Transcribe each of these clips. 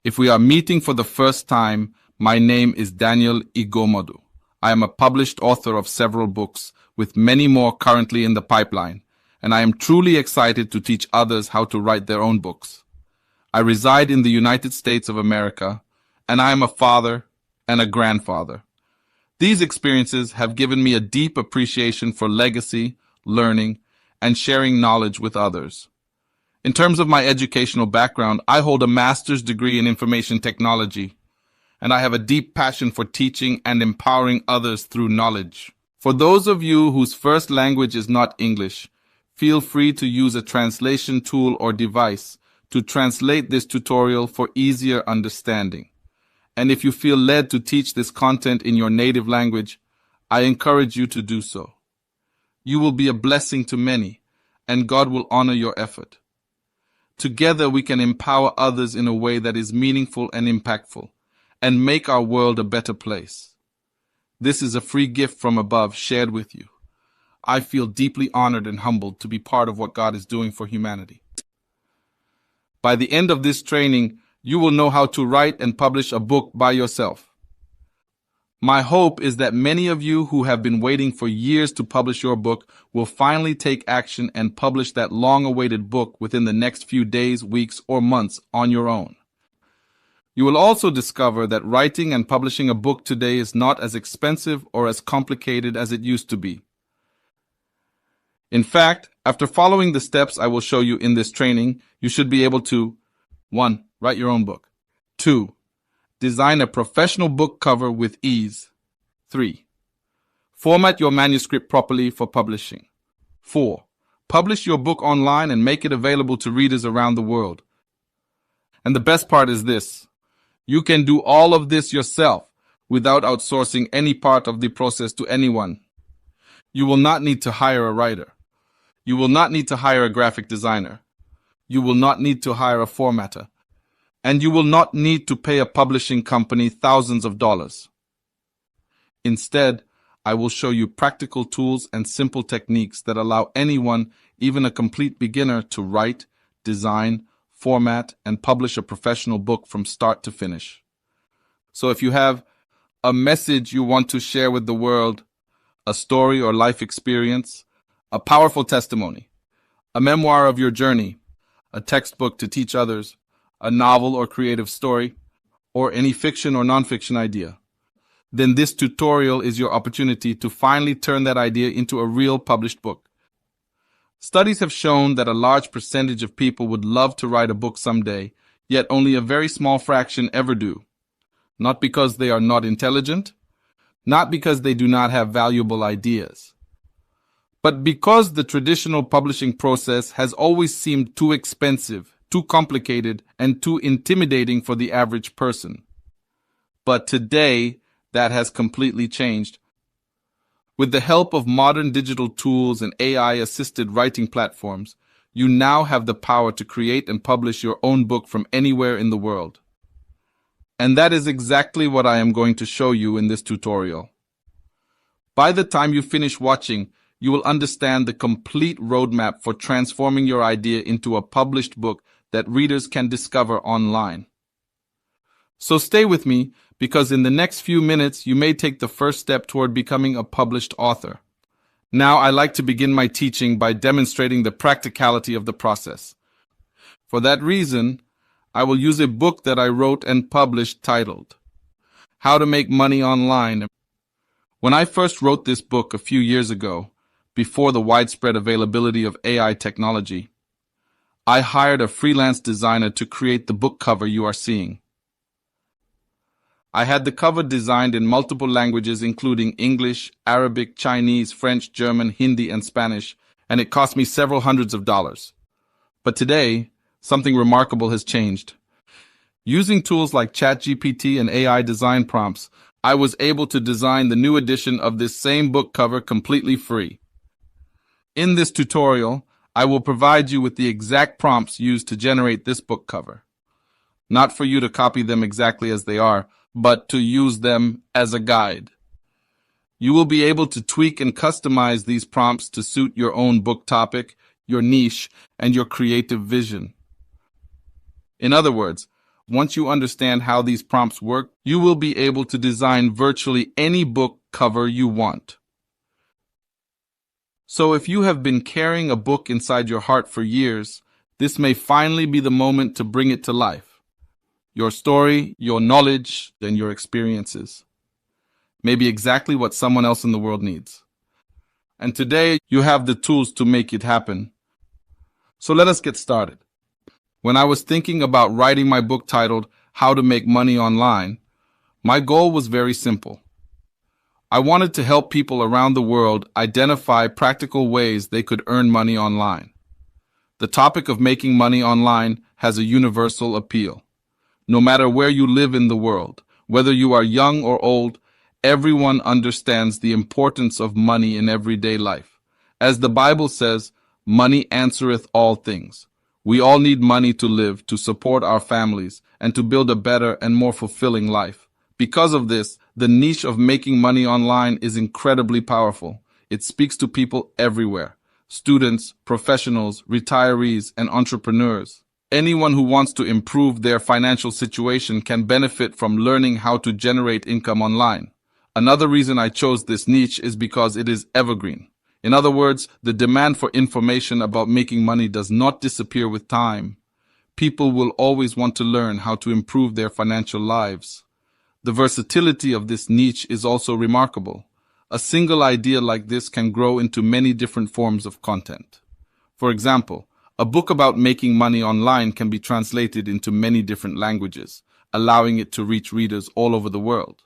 If we are meeting for the first time, my name is Daniel Igomodu. I am a published author of several books, with many more currently in the pipeline, and I am truly excited to teach others how to write their own books. I reside in the United States of America, and I am a father and a grandfather. These experiences have given me a deep appreciation for legacy, learning, and sharing knowledge with others. In terms of my educational background, I hold a master's degree in information technology, and I have a deep passion for teaching and empowering others through knowledge. For those of you whose first language is not English, feel free to use a translation tool or device to translate this tutorial for easier understanding. And if you feel led to teach this content in your native language, I encourage you to do so. You will be a blessing to many, and God will honor your effort. Together we can empower others in a way that is meaningful and impactful, and make our world a better place. This is a free gift from above shared with you. I feel deeply honored and humbled to be part of what God is doing for humanity. By the end of this training, you will know how to write and publish a book by yourself. My hope is that many of you who have been waiting for years to publish your book will finally take action and publish that long-awaited book within the next few days, weeks, or months on your own. You will also discover that writing and publishing a book today is not as expensive or as complicated as it used to be. In fact, after following the steps I will show you in this training, you should be able to 1. Write your own book. 2. Design a professional book cover with ease. 3. Format your manuscript properly for publishing. 4. Publish your book online and make it available to readers around the world. And the best part is this: you can do all of this yourself without outsourcing any part of the process to anyone. You will not need to hire a writer. You will not need to hire a graphic designer. You will not need to hire a formatter. And you will not need to pay a publishing company thousands of dollars. Instead, I will show you practical tools and simple techniques that allow anyone, even a complete beginner, to write, design, format, and publish a professional book from start to finish. So if you have a message you want to share with the world, a story or life experience, a powerful testimony, a memoir of your journey, a textbook to teach others, a novel or creative story, or any fiction or nonfiction idea, then this tutorial is your opportunity to finally turn that idea into a real published book. Studies have shown that a large percentage of people would love to write a book someday, yet only a very small fraction ever do. Not because they are not intelligent, not because they do not have valuable ideas, but because the traditional publishing process has always seemed too expensive, too complicated, and too intimidating for the average person. But today, that has completely changed. With the help of modern digital tools and AI-assisted writing platforms, you now have the power to create and publish your own book from anywhere in the world. And that is exactly what I am going to show you in this tutorial. By the time you finish watching, you will understand the complete roadmap for transforming your idea into a published book that readers can discover online. So stay with me, because in the next few minutes you may take the first step toward becoming a published author. Now I like to begin my teaching by demonstrating the practicality of the process. For that reason, I will use a book that I wrote and published titled How to Make Money Online. When I first wrote this book a few years ago, before the widespread availability of AI technology, I hired a freelance designer to create the book cover you are seeing. I had the cover designed in multiple languages including English, Arabic, Chinese, French, German, Hindi, and Spanish, and it cost me several hundreds of dollars. But today, something remarkable has changed. Using tools like ChatGPT and AI design prompts, I was able to design the new edition of this same book cover completely free. In this tutorial, I will provide you with the exact prompts used to generate this book cover. Not for you to copy them exactly as they are, but to use them as a guide. You will be able to tweak and customize these prompts to suit your own book topic, your niche, and your creative vision. In other words, Once you understand how these prompts work, you will be able to design virtually any book cover you want. So if you have been carrying a book inside your heart for years, this may finally be the moment to bring it to life. Your story, your knowledge, and your experiences may be exactly what someone else in the world needs. And today, you have the tools to make it happen. So let us get started. When I was thinking about writing my book titled How to Make Money Online, my goal was very simple. I wanted to help people around the world identify practical ways they could earn money online. The topic of making money online has a universal appeal. No matter where you live in the world, whether you are young or old, everyone understands the importance of money in everyday life. As the Bible says, money answereth all things. We all need money to live, to support our families, and to build a better and more fulfilling life. Because of this, the niche of making money online is incredibly powerful. It speaks to people everywhere: students, professionals, retirees, and entrepreneurs. Anyone who wants to improve their financial situation can benefit from learning how to generate income online. Another reason I chose this niche is because it is evergreen. In other words, the demand for information about making money does not disappear with time. People will always want to learn how to improve their financial lives. The versatility of this niche is also remarkable. A single idea like this can grow into many different forms of content. For example, a book about making money online can be translated into many different languages, allowing it to reach readers all over the world.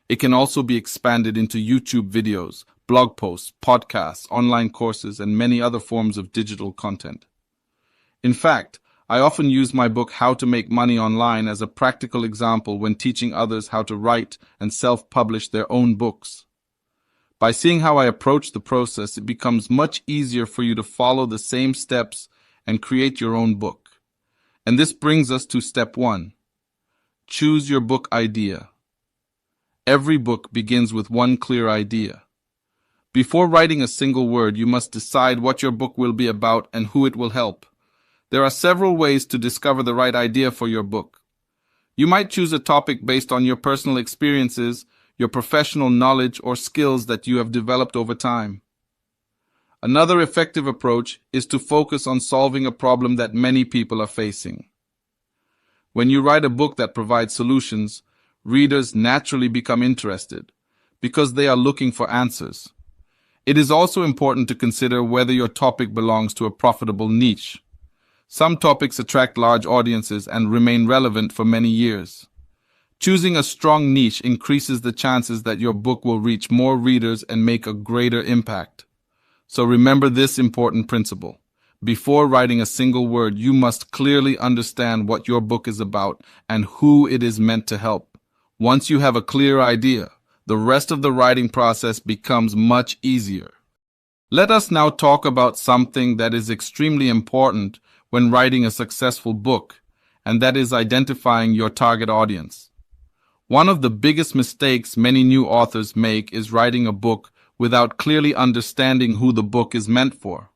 It can also be expanded into YouTube videos, blog posts, podcasts, online courses, and many other forms of digital content. In fact, I often use my book How to Make Money Online as a practical example when teaching others how to write and self-publish their own books. By seeing how I approach the process, it becomes much easier for you to follow the same steps and create your own book. And this brings us to step 1. Choose your book idea. Every book begins with one clear idea. Before writing a single word, you must decide what your book will be about and who it will help. There are several ways to discover the right idea for your book. You might choose a topic based on your personal experiences, your professional knowledge, or skills that you have developed over time. Another effective approach is to focus on solving a problem that many people are facing. When you write a book that provides solutions, readers naturally become interested because they are looking for answers. It is also important to consider whether your topic belongs to a profitable niche. Some topics attract large audiences and remain relevant for many years. Choosing a strong niche increases the chances that your book will reach more readers and make a greater impact. So remember this important principle. Before writing a single word, you must clearly understand what your book is about and who it is meant to help. Once you have a clear idea, the rest of the writing process becomes much easier. Let us now talk about something that is extremely important when writing a successful book, and that is identifying your target audience. One of the biggest mistakes many new authors make is writing a book without clearly understanding who the book is meant for.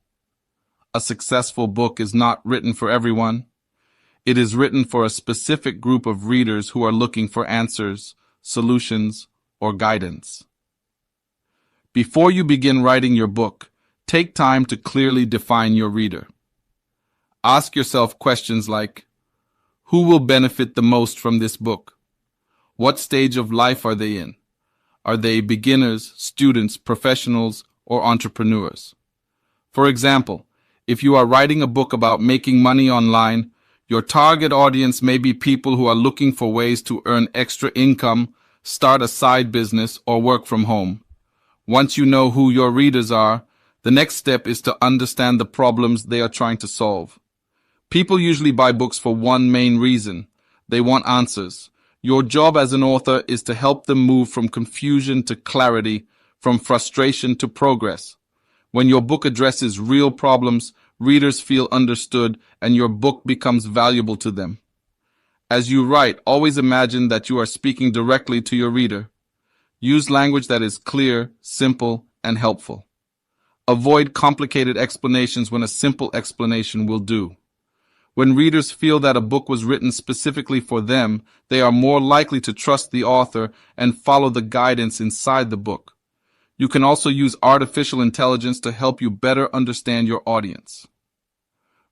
A successful book is not written for everyone. It is written for a specific group of readers who are looking for answers, solutions, or guidance. Before you begin writing your book, take time to clearly define your reader. Ask yourself questions like, who will benefit the most from this book? What stage of life are they in? Are they beginners, students, professionals, or entrepreneurs? For example, if you are writing a book about making money online, your target audience may be people who are looking for ways to earn extra income, start a side business, or work from home. Once you know who your readers are, the next step is to understand the problems they are trying to solve. People usually buy books for one main reason. They want answers. Your job as an author is to help them move from confusion to clarity, from frustration to progress. When your book addresses real problems, readers feel understood and your book becomes valuable to them. As you write, always imagine that you are speaking directly to your reader. Use language that is clear, simple, and helpful. Avoid complicated explanations when a simple explanation will do. When readers feel that a book was written specifically for them, they are more likely to trust the author and follow the guidance inside the book. You can also use artificial intelligence to help you better understand your audience.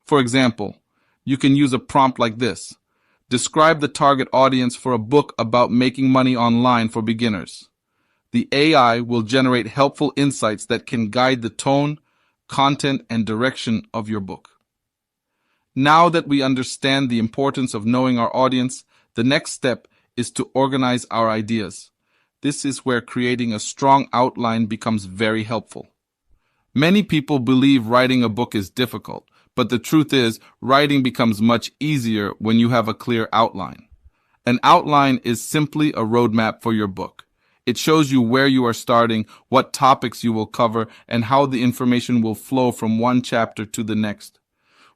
For example, you can use a prompt like this. Describe the target audience for a book about making money online for beginners. The AI will generate helpful insights that can guide the tone, content, and direction of your book. Now that we understand the importance of knowing our audience, the next step is to organize our ideas. This is where creating a strong outline becomes very helpful. Many people believe writing a book is difficult, but the truth is, writing becomes much easier when you have a clear outline. An outline is simply a roadmap for your book. It shows you where you are starting, what topics you will cover, and how the information will flow from one chapter to the next.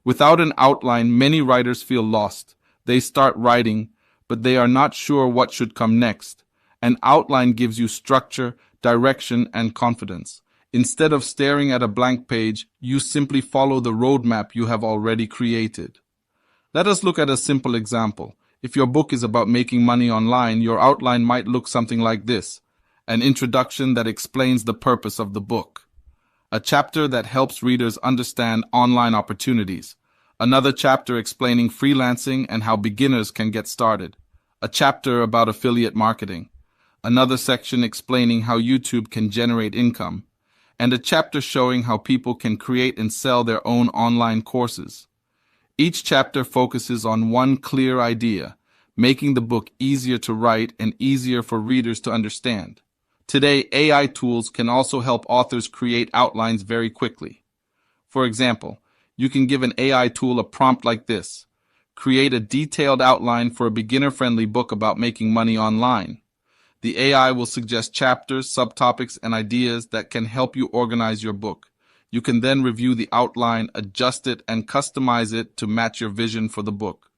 Without an outline, many writers feel lost. They start writing, but they are not sure what should come next. An outline gives you structure, direction, and confidence. Instead of staring at a blank page, you simply follow the roadmap you have already created. Let us look at a simple example. If your book is about making money online, your outline might look something like this. An introduction that explains the purpose of the book. A chapter that helps readers understand online opportunities. Another chapter explaining freelancing and how beginners can get started. A chapter about affiliate marketing. Another section explaining how YouTube can generate income. And a chapter showing how people can create and sell their own online courses. Each chapter focuses on one clear idea, making the book easier to write and easier for readers to understand. Today, AI tools can also help authors create outlines very quickly. For example, you can give an AI tool a prompt like this. Create a detailed outline for a beginner-friendly book about making money online. The AI will suggest chapters, subtopics, and ideas that can help you organize your book. You can then review the outline, adjust it, and customize it to match your vision for the book.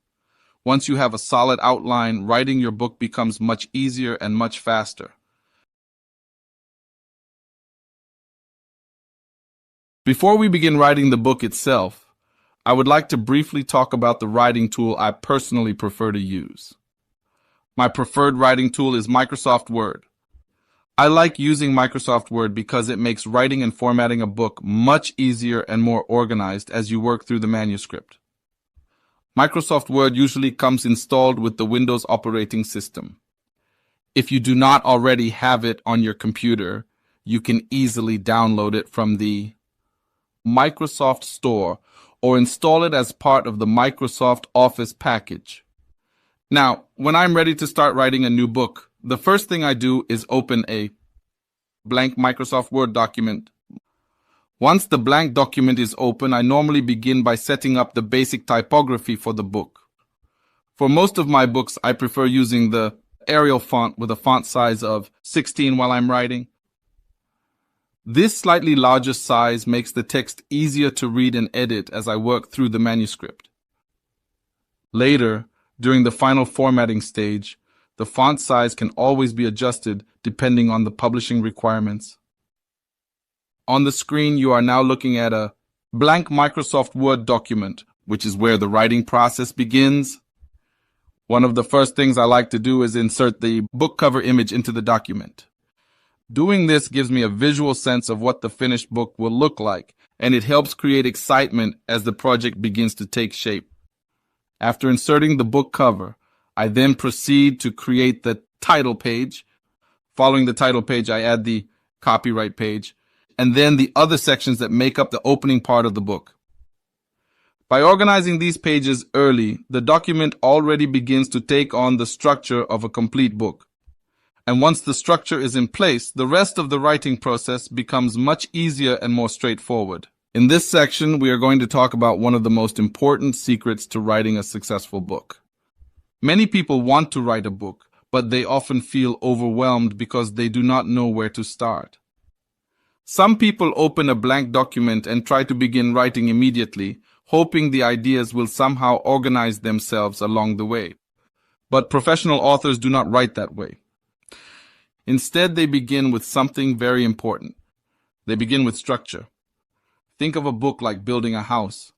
Once you have a solid outline, writing your book becomes much easier and much faster. Before we begin writing the book itself, I would like to briefly talk about the writing tool I personally prefer to use. My preferred writing tool is Microsoft Word. I like using Microsoft Word because it makes writing and formatting a book much easier and more organized as you work through the manuscript. Microsoft Word usually comes installed with the Windows operating system. If you do not already have it on your computer, you can easily download it from the Microsoft Store or install it as part of the Microsoft Office package. Now, when I'm ready to start writing a new book, the first thing I do is open a blank Microsoft Word document. Once the blank document is open, I normally begin by setting up the basic typography for the book. For most of my books, I prefer using the Arial font with a font size of 16 while I'm writing. This slightly larger size makes the text easier to read and edit as I work through the manuscript. Later, during the final formatting stage, the font size can always be adjusted depending on the publishing requirements. On the screen, you are now looking at a blank Microsoft Word document, which is where the writing process begins. One of the first things I like to do is insert the book cover image into the document. Doing this gives me a visual sense of what the finished book will look like, and it helps create excitement as the project begins to take shape. After inserting the book cover, I then proceed to create the title page. Following the title page, I add the copyright page, and then the other sections that make up the opening part of the book. By organizing these pages early, the document already begins to take on the structure of a complete book. And once the structure is in place, the rest of the writing process becomes much easier and more straightforward. In this section, we are going to talk about one of the most important secrets to writing a successful book. Many people want to write a book, but they often feel overwhelmed because they do not know where to start. Some people open a blank document and try to begin writing immediately, hoping the ideas will somehow organize themselves along the way. But professional authors do not write that way. Instead, they begin with something very important. They begin with structure. Think of a book like building a house.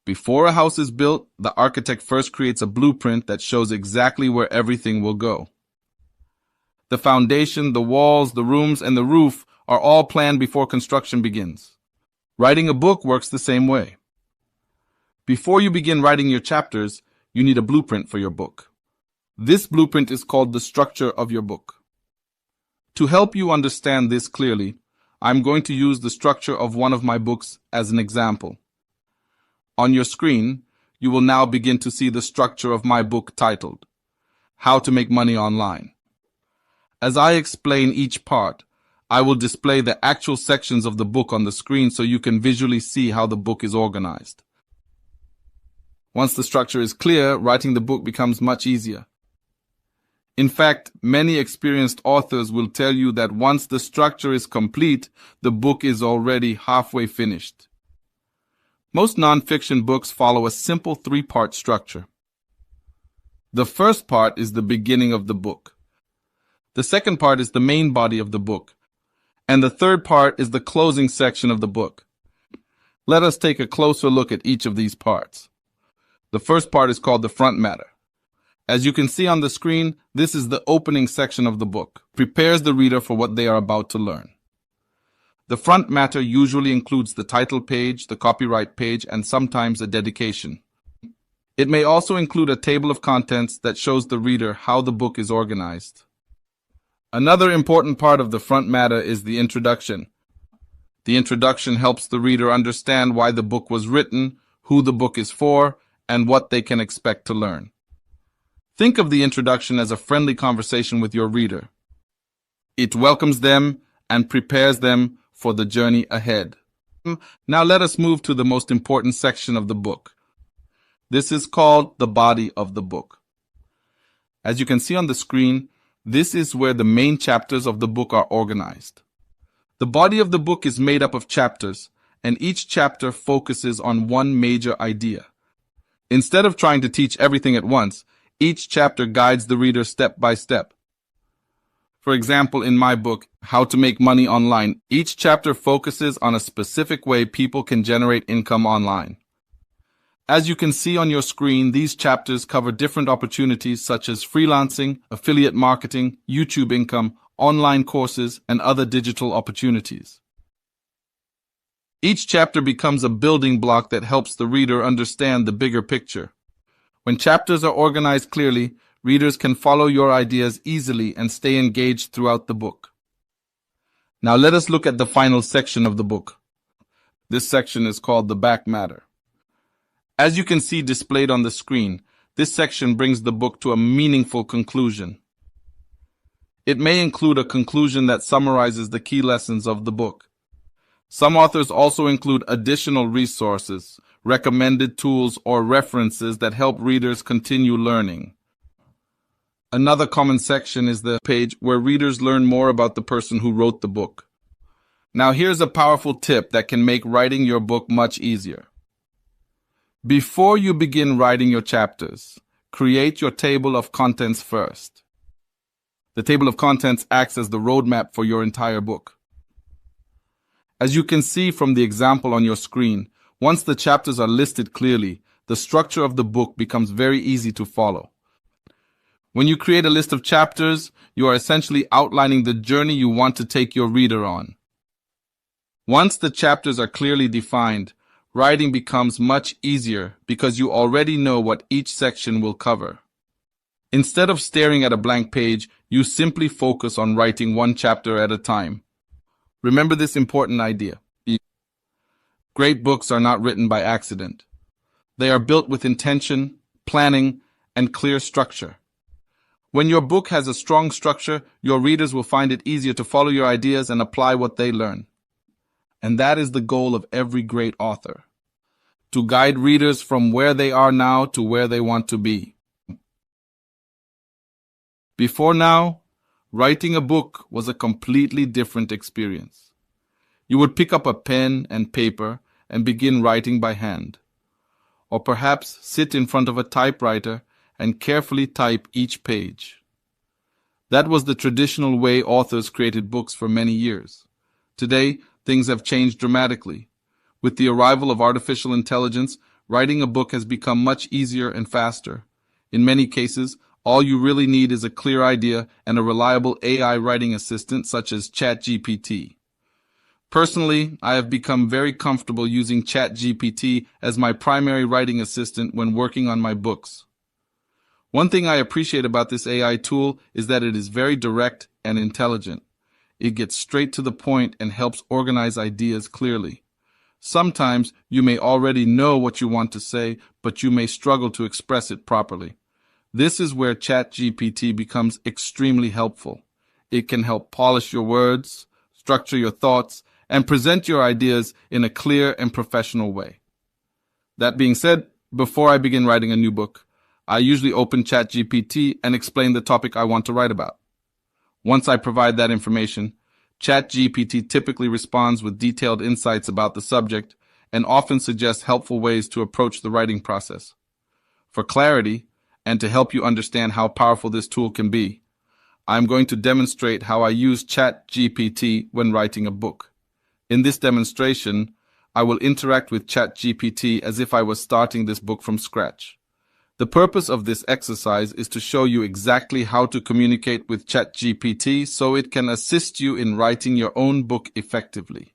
Before a house is built, the architect first creates a blueprint that shows exactly where everything will go. The foundation, the walls, the rooms, and the roof are all planned before construction begins. Writing a book works the same way. Before you begin writing your chapters, you need a blueprint for your book. This blueprint is called the structure of your book. To help you understand this clearly, I'm going to use the structure of one of my books as an example. On your screen, you will now begin to see the structure of my book titled, How to Make Money Online. As I explain each part, I will display the actual sections of the book on the screen so you can visually see how the book is organized. Once the structure is clear, writing the book becomes much easier. In fact, many experienced authors will tell you that once the structure is complete, the book is already halfway finished. Most nonfiction books follow a simple three-part structure. The first part is the beginning of the book. The second part is the main body of the book. And the third part is the closing section of the book. Let us take a closer look at each of these parts. The first part is called the front matter. As you can see on the screen, this is the opening section of the book. It prepares the reader for what they are about to learn. The front matter usually includes the title page, the copyright page, and sometimes a dedication. It may also include a table of contents that shows the reader how the book is organized. Another important part of the front matter is the introduction. The introduction helps the reader understand why the book was written, who the book is for, and what they can expect to learn. Think of the introduction as a friendly conversation with your reader. It welcomes them and prepares them for the journey ahead. Now let us move to the most important section of the book. This is called the body of the book. As you can see on the screen, this is where the main chapters of the book are organized. The body of the book is made up of chapters, and each chapter focuses on one major idea. Instead of trying to teach everything at once, each chapter guides the reader step by step. For example, in my book, How to Make Money Online, each chapter focuses on a specific way people can generate income online. As you can see on your screen, these chapters cover different opportunities such as freelancing, affiliate marketing, YouTube income, online courses, and other digital opportunities. Each chapter becomes a building block that helps the reader understand the bigger picture. When chapters are organized clearly, readers can follow your ideas easily and stay engaged throughout the book. Now let us look at the final section of the book. This section is called the back matter. As you can see displayed on the screen, this section brings the book to a meaningful conclusion. It may include a conclusion that summarizes the key lessons of the book. Some authors also include additional resources, recommended tools, or references that help readers continue learning. Another common section is the page where readers learn more about the person who wrote the book. Now here's a powerful tip that can make writing your book much easier. Before you begin writing your chapters, create your table of contents first. The table of contents acts as the roadmap for your entire book. As you can see from the example on your screen, once the chapters are listed clearly, the structure of the book becomes very easy to follow. When you create a list of chapters, you are essentially outlining the journey you want to take your reader on. Once the chapters are clearly defined, writing becomes much easier because you already know what each section will cover. Instead of staring at a blank page, you simply focus on writing one chapter at a time. Remember this important idea. Great books are not written by accident. They are built with intention, planning, and clear structure. When your book has a strong structure, your readers will find it easier to follow your ideas and apply what they learn. And that is the goal of every great author, to guide readers from where they are now to where they want to be. Before now, writing a book was a completely different experience. You would pick up a pen and paper and begin writing by hand, or perhaps sit in front of a typewriter and carefully type each page. That was the traditional way authors created books for many years. Today, things have changed dramatically. With the arrival of artificial intelligence, writing a book has become much easier and faster. In many cases, all you really need is a clear idea and a reliable AI writing assistant such as ChatGPT. Personally, I have become very comfortable using ChatGPT as my primary writing assistant when working on my books. One thing I appreciate about this AI tool is that it is very direct and intelligent. It gets straight to the point and helps organize ideas clearly. Sometimes you may already know what you want to say, but you may struggle to express it properly. This is where ChatGPT becomes extremely helpful. It can help polish your words, structure your thoughts, and present your ideas in a clear and professional way. That being said, before I begin writing a new book, I usually open ChatGPT and explain the topic I want to write about. Once I provide that information, ChatGPT typically responds with detailed insights about the subject and often suggests helpful ways to approach the writing process. For clarity, and to help you understand how powerful this tool can be, I'm going to demonstrate how I use ChatGPT when writing a book. In this demonstration, I will interact with ChatGPT as if I was starting this book from scratch. The purpose of this exercise is to show you exactly how to communicate with ChatGPT so it can assist you in writing your own book effectively.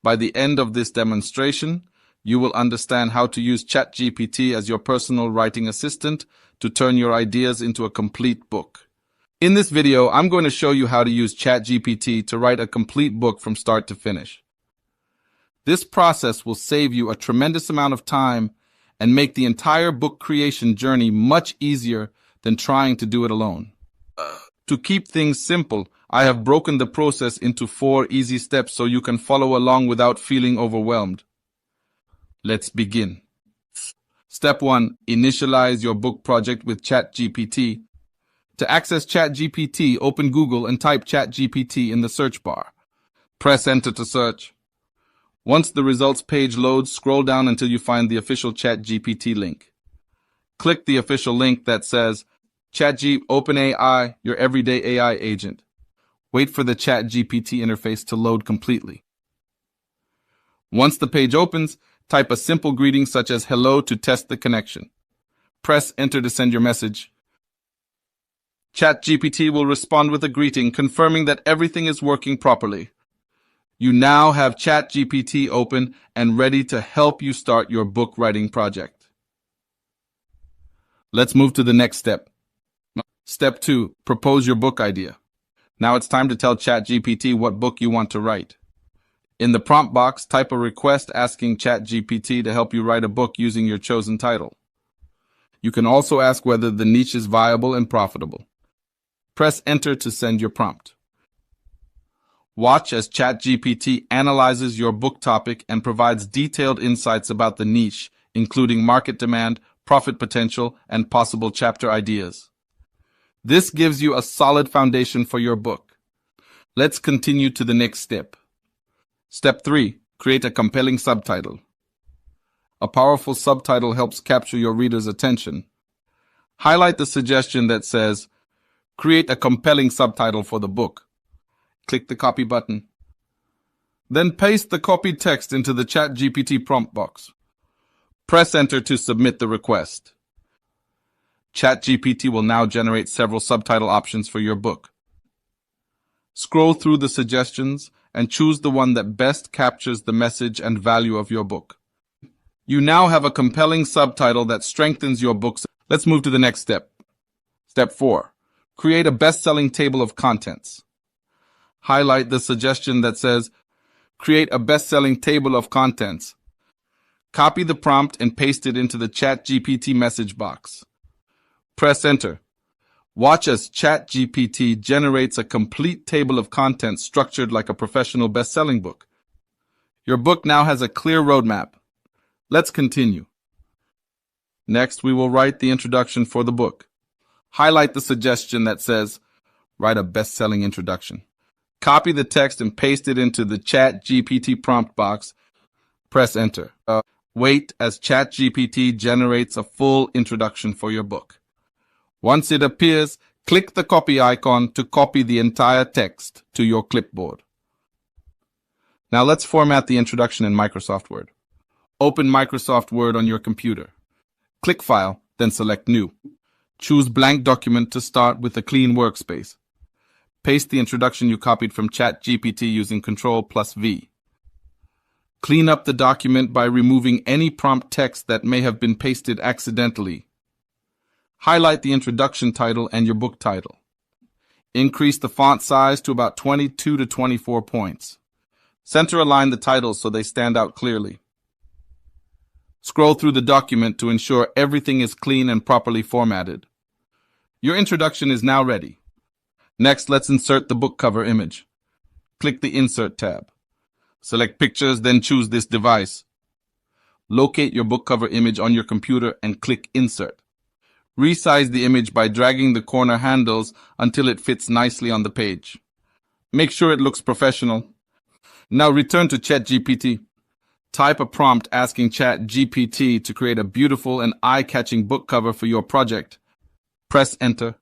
By the end of this demonstration, you will understand how to use ChatGPT as your personal writing assistant to turn your ideas into a complete book. In this video, I'm going to show you how to use ChatGPT to write a complete book from start to finish. This process will save you a tremendous amount of time and make the entire book creation journey much easier than trying to do it alone. To keep things simple, I have broken the process into 4 easy steps so you can follow along without feeling overwhelmed. Let's begin. Step 1. Initialize your book project with ChatGPT. To access ChatGPT, open Google and type ChatGPT in the search bar. Press enter to search. Once the results page loads, scroll down until you find the official ChatGPT link. Click the official link that says, ChatGPT OpenAI, your everyday AI agent. Wait for the ChatGPT interface to load completely. Once the page opens, type a simple greeting such as hello to test the connection. Press enter to send your message. ChatGPT will respond with a greeting confirming that everything is working properly. You now have ChatGPT open and ready to help you start your book writing project. Let's move to the next step. Step 2. Propose your book idea. Now it's time to tell ChatGPT what book you want to write. In the prompt box, type a request asking ChatGPT to help you write a book using your chosen title. You can also ask whether the niche is viable and profitable. Press enter to send your prompt. Watch as ChatGPT analyzes your book topic and provides detailed insights about the niche, including market demand, profit potential, and possible chapter ideas. This gives you a solid foundation for your book. Let's continue to the next step. Step 3. Create a compelling subtitle. A powerful subtitle helps capture your reader's attention. Highlight the suggestion that says, create a compelling subtitle for the book. Click the copy button. Then paste the copied text into the ChatGPT prompt box. Press enter to submit the request. ChatGPT will now generate several subtitle options for your book. Scroll through the suggestions and choose the one that best captures the message and value of your book. You now have a compelling subtitle that strengthens your book. Let's move to the next step. Step 4. Create a best-selling table of contents. Highlight the suggestion that says, create a best-selling table of contents. Copy the prompt and paste it into the ChatGPT message box. Press enter. Watch as ChatGPT generates a complete table of contents structured like a professional best-selling book. Your book now has a clear roadmap. Let's continue. Next, we will write the introduction for the book. Highlight the suggestion that says, write a best-selling introduction. Copy the text and paste it into the ChatGPT prompt box. Press enter. Wait as ChatGPT generates a full introduction for your book. Once it appears, click the copy icon to copy the entire text to your clipboard. Now let's format the introduction in Microsoft Word. Open Microsoft Word on your computer. Click File, then select New. Choose Blank Document to start with a clean workspace. Paste the introduction you copied from ChatGPT using Ctrl+V. Clean up the document by removing any prompt text that may have been pasted accidentally. Highlight the introduction title and your book title. Increase the font size to about 22 to 24 points. Center align the titles so they stand out clearly. Scroll through the document to ensure everything is clean and properly formatted. Your introduction is now ready. Next, let's insert the book cover image. Click the Insert tab. Select Pictures, then choose this device. Locate your book cover image on your computer and click Insert. Resize the image by dragging the corner handles until it fits nicely on the page. Make sure it looks professional. Now return to ChatGPT. Type a prompt asking ChatGPT to create a beautiful and eye-catching book cover for your project. Press Enter.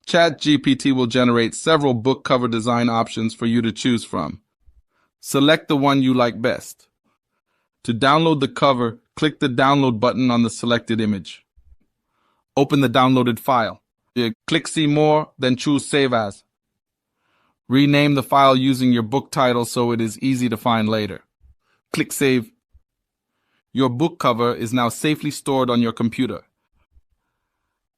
ChatGPT will generate several book cover design options for you to choose from. Select the one you like best. To download the cover, click the Download button on the selected image. Open the downloaded file. Click See More, then choose Save As. Rename the file using your book title so it is easy to find later. Click Save. Your book cover is now safely stored on your computer.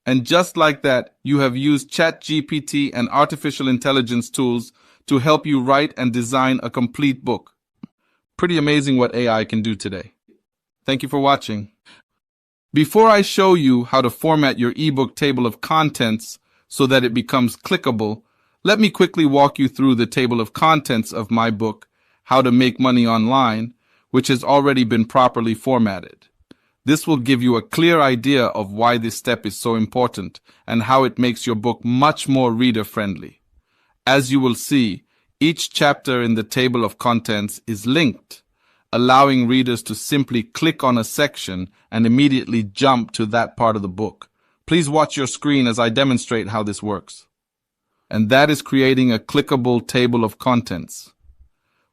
And just like that, you have used ChatGPT and artificial intelligence tools to help you write and design a complete book. Pretty amazing what AI can do today. Thank you for watching. Before I show you how to format your ebook table of contents so that it becomes clickable, let me quickly walk you through the table of contents of my book, How to Make Money Online, which has already been properly formatted. This will give you a clear idea of why this step is so important and how it makes your book much more reader-friendly. As you will see, each chapter in the table of contents is linked, allowing readers to simply click on a section and immediately jump to that part of the book. Please watch your screen as I demonstrate how this works. And that is creating a clickable table of contents.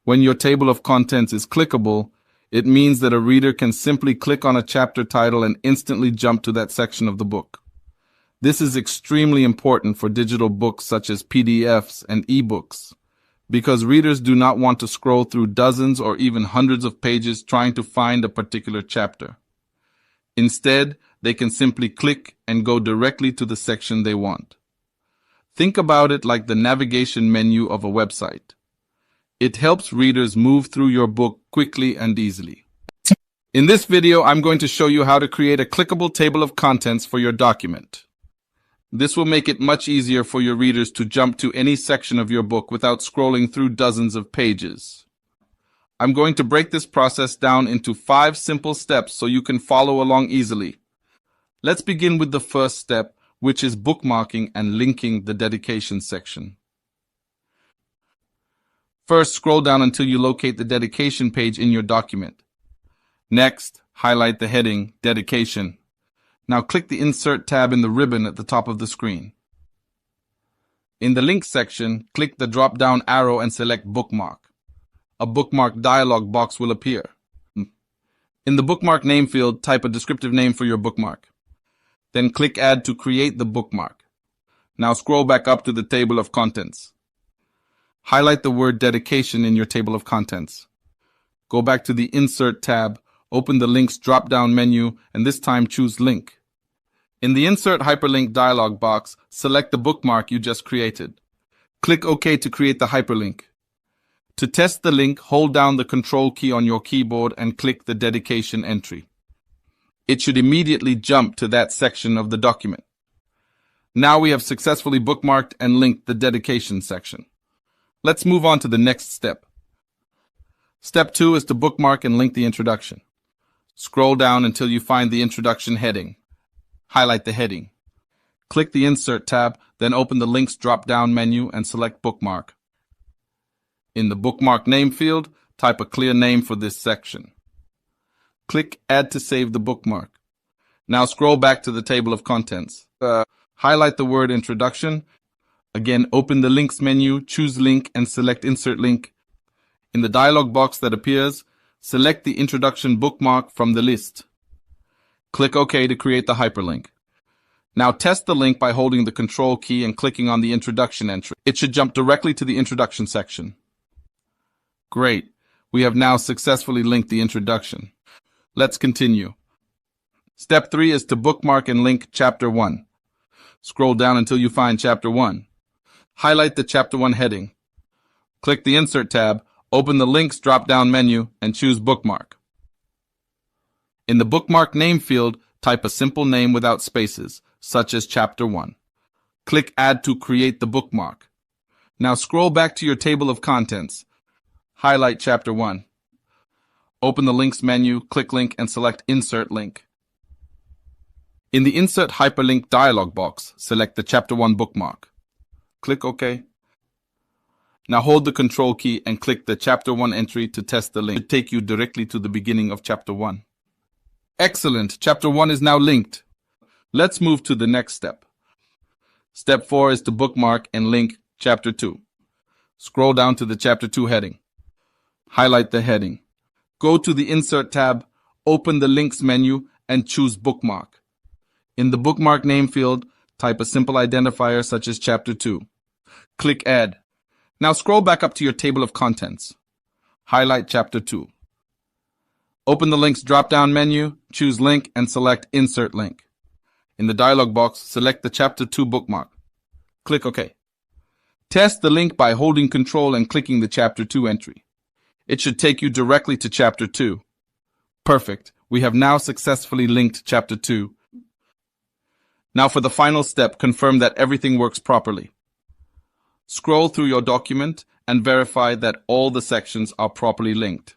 When your table of contents is clickable, it means that a reader can simply click on a chapter title and instantly jump to that section of the book. This is extremely important for digital books such as PDFs and ebooks, because readers do not want to scroll through dozens or even hundreds of pages trying to find a particular chapter. Instead, they can simply click and go directly to the section they want. Think about it like the navigation menu of a website. It helps readers move through your book quickly and easily. In this video, I'm going to show you how to create a clickable table of contents for your document. This will make it much easier for your readers to jump to any section of your book without scrolling through dozens of pages. I'm going to break this process down into 5 simple steps so you can follow along easily. Let's begin with the first step, which is bookmarking and linking the dedication section. First, scroll down until you locate the dedication page in your document. Next, highlight the heading, Dedication. Now click the Insert tab in the ribbon at the top of the screen. In the Links section, click the drop-down arrow and select Bookmark. A bookmark dialog box will appear. In the bookmark name field, type a descriptive name for your bookmark. Then click Add to create the bookmark. Now scroll back up to the table of contents. Highlight the word Dedication in your table of contents. Go back to the Insert tab, open the Links drop-down menu, and this time choose Link. In the Insert Hyperlink dialog box, select the bookmark you just created. Click OK to create the hyperlink. To test the link, hold down the Control key on your keyboard and click the dedication entry. It should immediately jump to that section of the document. Now we have successfully bookmarked and linked the dedication section. Let's move on to the next step. Step 2 is to bookmark and link the introduction. Scroll down until you find the introduction heading. Highlight the heading. Click the Insert tab, then open the Links drop-down menu and select Bookmark. In the bookmark name field, type a clear name for this section. Click Add to save the bookmark. Now scroll back to the table of contents. Highlight the word Introduction. Again, open the Links menu, choose Link, and select Insert Link. In the dialog box that appears, Select the introduction bookmark from the list. Click OK to create the hyperlink. Now test the link by holding the Control key and clicking on the introduction entry. It should jump directly to the introduction section. Great. We have now successfully linked the introduction. Let's continue. Step 3 is to bookmark and link Chapter 1. Scroll down until you find Chapter 1. Highlight the Chapter 1 heading. Click the Insert tab, open the Links drop-down menu, and choose Bookmark. In the bookmark name field, type a simple name without spaces, such as Chapter 1. Click Add to create the bookmark. Now scroll back to your table of contents. Highlight Chapter 1. Open the Links menu, click Link, and select Insert Link. In the Insert Hyperlink dialog box, select the Chapter 1 bookmark. Click OK. Now hold the Control key and click the Chapter 1 entry to test the link. It should take you directly to the beginning of Chapter 1. Excellent! Chapter 1 is now linked. Let's move to the next step. Step 4 is to bookmark and link Chapter 2. Scroll down to the Chapter 2 heading. Highlight the heading. Go to the Insert tab, open the Links menu, and choose Bookmark. In the bookmark name field, type a simple identifier such as Chapter 2. Click Add. Now scroll back up to your table of contents. Highlight Chapter 2. Open the Links drop-down menu, choose Link, and select Insert Link. In the dialog box, select the Chapter 2 bookmark. Click OK. Test the link by holding Control and clicking the Chapter 2 entry. It should take you directly to Chapter 2. Perfect. We have now successfully linked Chapter 2. Now for the final step, confirm that everything works properly. Scroll through your document and verify that all the sections are properly linked.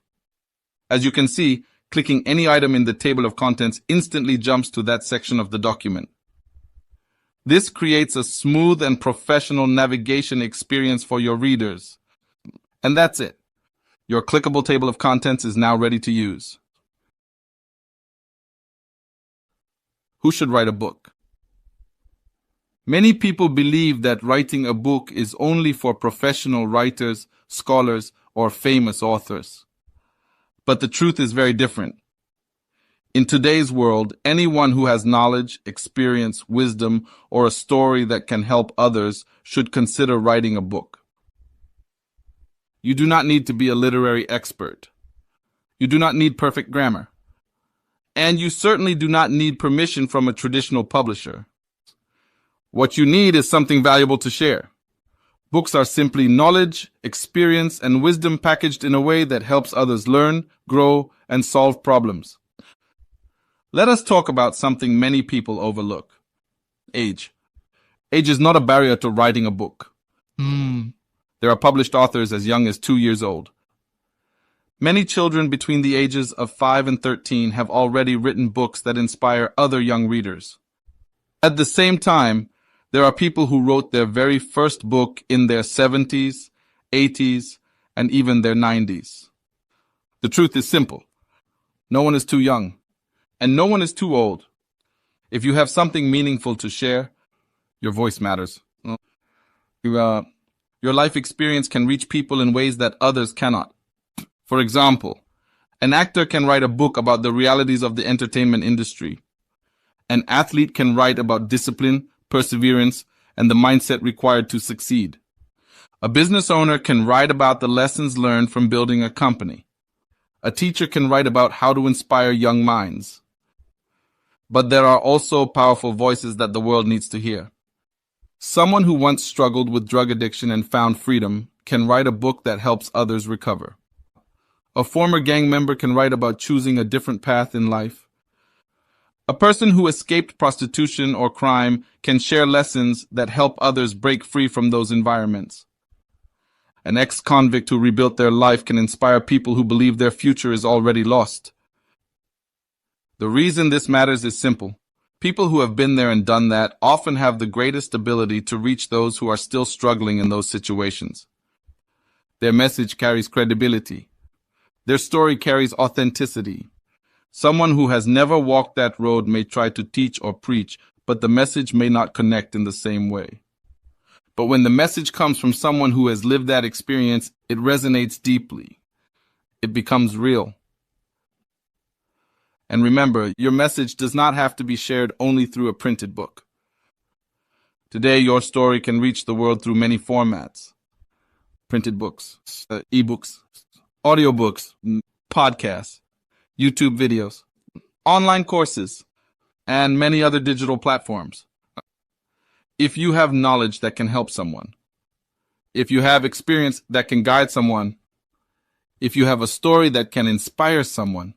As you can see, clicking any item in the table of contents instantly jumps to that section of the document. This creates a smooth and professional navigation experience for your readers. And that's it. Your clickable table of contents is now ready to use. Who should write a book? Many people believe that writing a book is only for professional writers, scholars, or famous authors. But the truth is very different. In today's world, anyone who has knowledge, experience, wisdom, or a story that can help others should consider writing a book. You do not need to be a literary expert. You do not need perfect grammar. And you certainly do not need permission from a traditional publisher. What you need is something valuable to share. Books are simply knowledge, experience, and wisdom packaged in a way that helps others learn, grow, and solve problems. Let us talk about something many people overlook. Age. Age is not a barrier to writing a book. There are published authors as young as 2 years old. Many children between the ages of 5 and 13 have already written books that inspire other young readers. At the same time, there are people who wrote their very first book in their 70s, 80s, and even their 90s. The truth is simple. No one is too young, and no one is too old. If you have something meaningful to share, your voice matters. Your life experience can reach people in ways that others cannot. For example, an actor can write a book about the realities of the entertainment industry. An athlete can write about discipline, perseverance, and the mindset required to succeed. A business owner can write about the lessons learned from building a company. A teacher can write about how to inspire young minds. But there are also powerful voices that the world needs to hear. Someone who once struggled with drug addiction and found freedom can write a book that helps others recover. A former gang member can write about choosing a different path in life. A person who escaped prostitution or crime can share lessons that help others break free from those environments. An ex-convict who rebuilt their life can inspire people who believe their future is already lost. The reason this matters is simple. People who have been there and done that often have the greatest ability to reach those who are still struggling in those situations. Their message carries credibility. Their story carries authenticity. Someone who has never walked that road may try to teach or preach, but the message may not connect in the same way. But when the message comes from someone who has lived that experience, it resonates deeply. It becomes real. And remember, your message does not have to be shared only through a printed book. Today, your story can reach the world through many formats: printed books, ebooks, audiobooks, podcasts, YouTube videos, online courses, and many other digital platforms. If you have knowledge that can help someone, if you have experience that can guide someone, if you have a story that can inspire someone,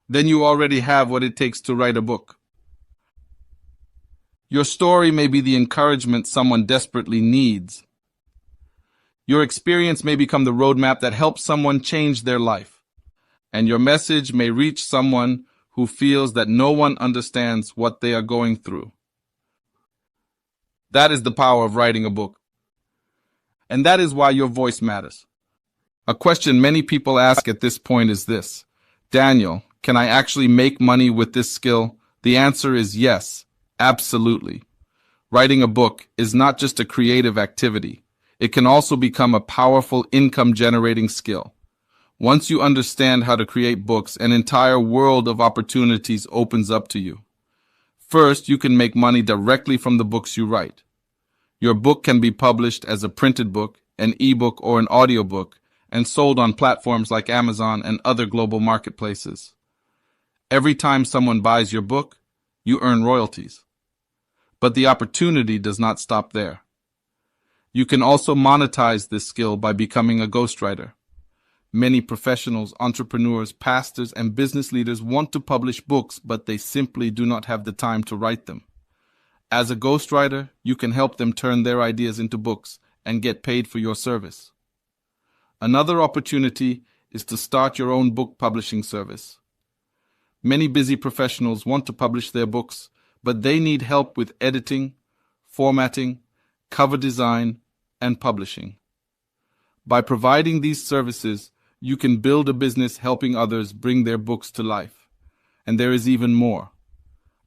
then you already have what it takes to write a book. Your story may be the encouragement someone desperately needs. Your experience may become the roadmap that helps someone change their life. And your message may reach someone who feels that no one understands what they are going through. That is the power of writing a book. And that is why your voice matters. A question many people ask at this point is this: Daniel, can I actually make money with this skill? The answer is yes, absolutely. Writing a book is not just a creative activity. It can also become a powerful income-generating skill. Once you understand how to create books, an entire world of opportunities opens up to you. First, you can make money directly from the books you write. Your book can be published as a printed book, an ebook, or an audiobook, and sold on platforms like Amazon and other global marketplaces. Every time someone buys your book, you earn royalties. But the opportunity does not stop there. You can also monetize this skill by becoming a ghostwriter. Many professionals, entrepreneurs, pastors, and business leaders want to publish books, but they simply do not have the time to write them. As a ghostwriter, you can help them turn their ideas into books and get paid for your service. Another opportunity is to start your own book publishing service. Many busy professionals want to publish their books, but they need help with editing, formatting, cover design, and publishing. By providing these services, you can build a business helping others bring their books to life. And there is even more.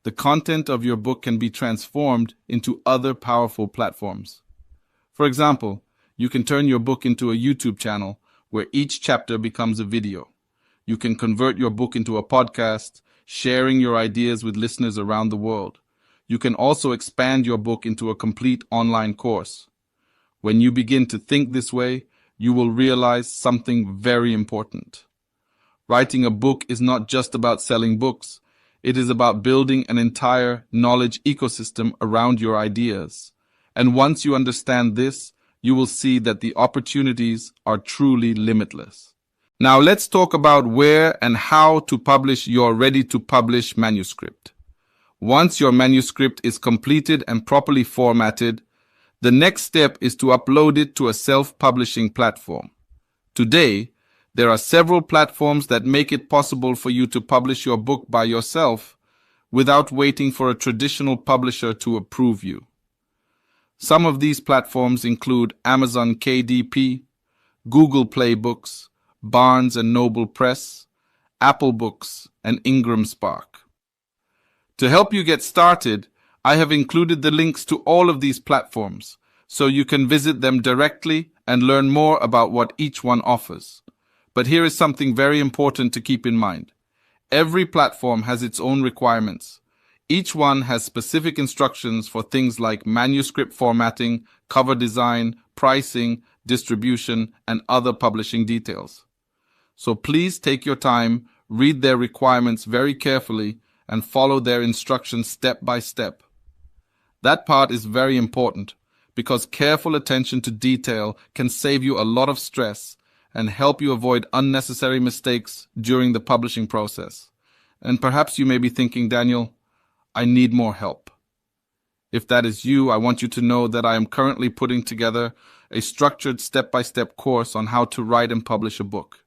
The content of your book can be transformed into other powerful platforms. For example, you can turn your book into a YouTube channel where each chapter becomes a video. You can convert your book into a podcast, sharing your ideas with listeners around the world. You can also expand your book into a complete online course. When you begin to think this way, you will realize something very important. Writing a book is not just about selling books. It is about building an entire knowledge ecosystem around your ideas. And once you understand this, you will see that the opportunities are truly limitless. Now let's talk about where and how to publish your ready-to-publish manuscript. Once your manuscript is completed and properly formatted, the next step is to upload it to a self-publishing platform. Today, there are several platforms that make it possible for you to publish your book by yourself without waiting for a traditional publisher to approve you. Some of these platforms include Amazon KDP, Google Play Books, Barnes & Noble Press, Apple Books, and Ingram Spark. To help you get started, I have included the links to all of these platforms so you can visit them directly and learn more about what each one offers. But here is something very important to keep in mind. Every platform has its own requirements. Each one has specific instructions for things like manuscript formatting, cover design, pricing, distribution, and other publishing details. So please take your time, read their requirements very carefully, and follow their instructions step by step. That part is very important because careful attention to detail can save you a lot of stress and help you avoid unnecessary mistakes during the publishing process. And perhaps you may be thinking, Daniel, I need more help. If that is you, I want you to know that I am currently putting together a structured step-by-step course on how to write and publish a book.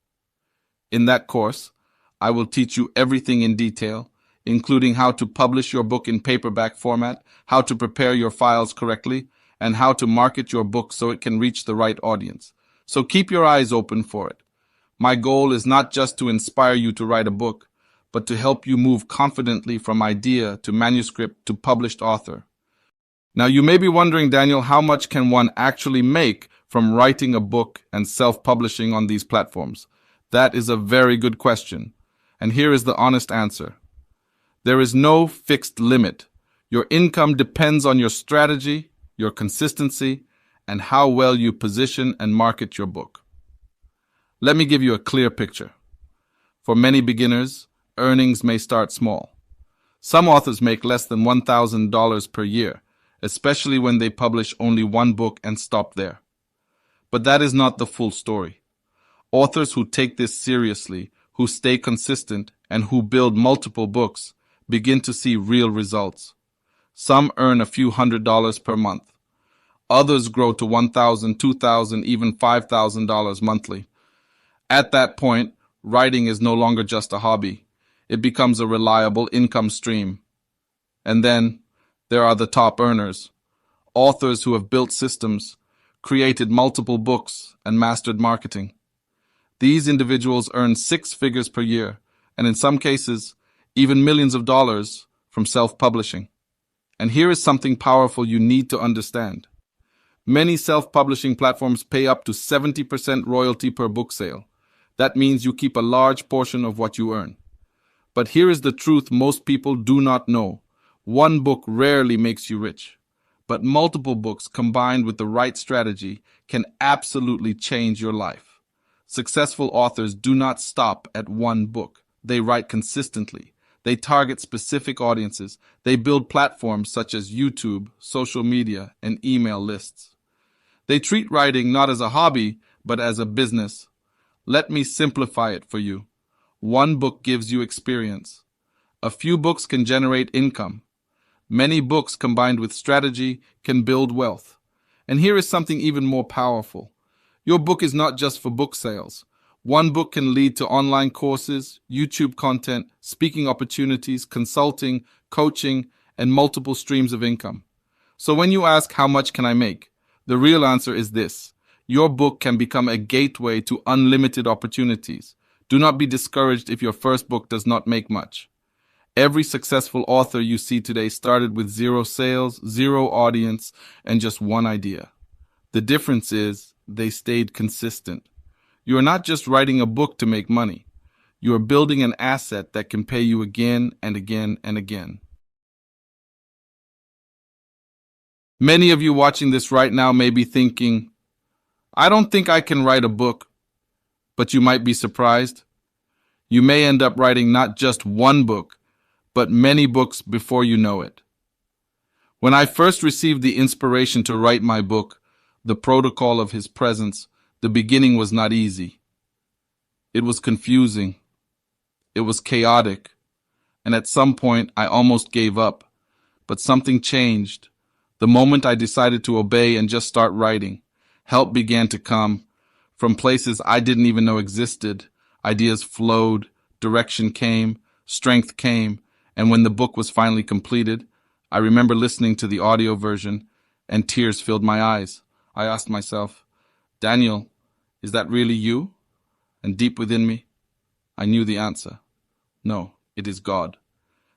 In that course, I will teach you everything in detail, including how to publish your book in paperback format, how to prepare your files correctly, and how to market your book so it can reach the right audience. So keep your eyes open for it. My goal is not just to inspire you to write a book, but to help you move confidently from idea to manuscript to published author. Now you may be wondering, Daniel, how much can one actually make from writing a book and self-publishing on these platforms? That is a very good question. And here is the honest answer. There is no fixed limit. Your income depends on your strategy, your consistency, and how well you position and market your book. Let me give you a clear picture. For many beginners, earnings may start small. Some authors make less than $1,000 per year, especially when they publish only one book and stop there. But that is not the full story. Authors who take this seriously, who stay consistent, and who build multiple books begin to see real results. Some earn a few $100s per month. Others grow to $1,000, $2,000, even $5,000 monthly. At that point, writing is no longer just a hobby. It becomes a reliable income stream. And then there are the top earners, authors who have built systems, created multiple books, and mastered marketing. These individuals earn six figures per year, and in some cases, even millions of dollars from self-publishing. And here is something powerful you need to understand. Many self-publishing platforms pay up to 70% royalty per book sale. That means you keep a large portion of what you earn. But here is the truth most people do not know. One book rarely makes you rich, but multiple books combined with the right strategy can absolutely change your life. Successful authors do not stop at one book. They write consistently. They target specific audiences. They build platforms such as YouTube, social media, and email lists. They treat writing not as a hobby, but as a business. Let me simplify it for you. One book gives you experience. A few books can generate income. Many books combined with strategy can build wealth. And here is something even more powerful. Your book is not just for book sales. One book can lead to online courses, YouTube content, speaking opportunities, consulting, coaching, and multiple streams of income. So when you ask how much can I make, the real answer is this. Your book can become a gateway to unlimited opportunities. Do not be discouraged if your first book does not make much. Every successful author you see today started with 0 sales, 0 audience, and just one idea. The difference is they stayed consistent. You are not just writing a book to make money. You are building an asset that can pay you again and again and again. Many of you watching this right now may be thinking, I don't think I can write a book. But you might be surprised. You may end up writing not just one book, but many books before you know it. When I first received the inspiration to write my book, The Protocol of His Presence, the beginning was not easy. It was confusing. It was chaotic. And at some point, I almost gave up. But something changed. The moment I decided to obey and just start writing, help began to come. From places I didn't even know existed, ideas flowed, direction came, strength came, and when the book was finally completed, I remember listening to the audio version, and tears filled my eyes. I asked myself, Daniel, is that really you? And deep within me, I knew the answer. No, it is God.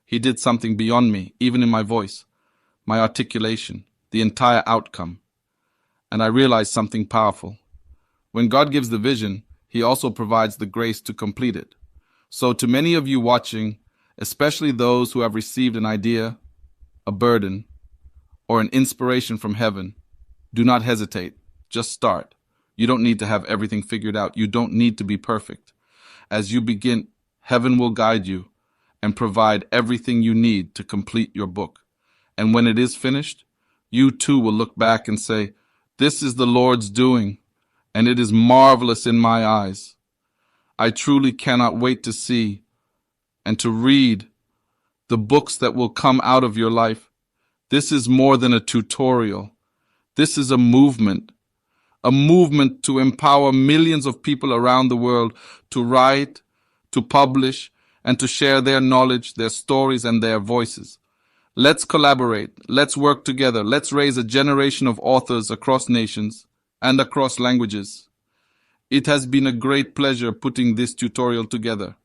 He did something beyond me, even in my voice, my articulation, the entire outcome. And I realized something powerful. When God gives the vision, He also provides the grace to complete it. So to many of you watching, especially those who have received an idea, a burden, or an inspiration from heaven, do not hesitate. Just start. You don't need to have everything figured out. You don't need to be perfect. As you begin, heaven will guide you and provide everything you need to complete your book. And when it is finished, you too will look back and say, this is the Lord's doing, and it is marvelous in my eyes. I truly cannot wait to see and to read the books that will come out of your life. This is more than a tutorial. This is a movement to empower millions of people around the world to write, to publish, and to share their knowledge, their stories, and their voices. Let's collaborate. Let's work together. Let's raise a generation of authors across nations and across languages. It has been a great pleasure putting this tutorial together.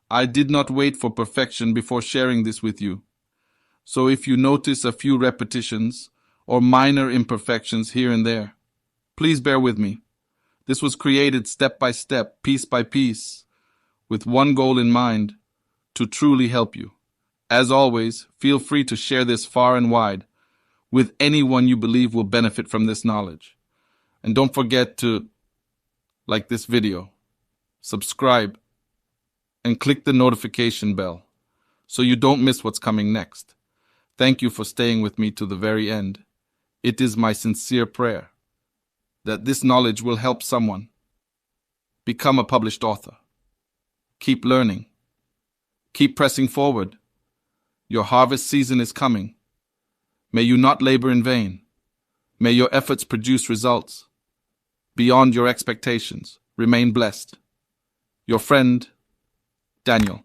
I did not wait for perfection before sharing this with you. So if you notice a few repetitions or minor imperfections here and there, please bear with me. This was created step by step, piece by piece, with one goal in mind, to truly help you. As always, feel free to share this far and wide with anyone you believe will benefit from this knowledge. And don't forget to like this video, subscribe, and click the notification bell so you don't miss what's coming next. Thank you for staying with me to the very end. It is my sincere prayer that this knowledge will help someone become a published author. Keep learning. Keep pressing forward. Your harvest season is coming. May you not labor in vain. May your efforts produce results beyond your expectations. Remain blessed. Your friend, Daniel.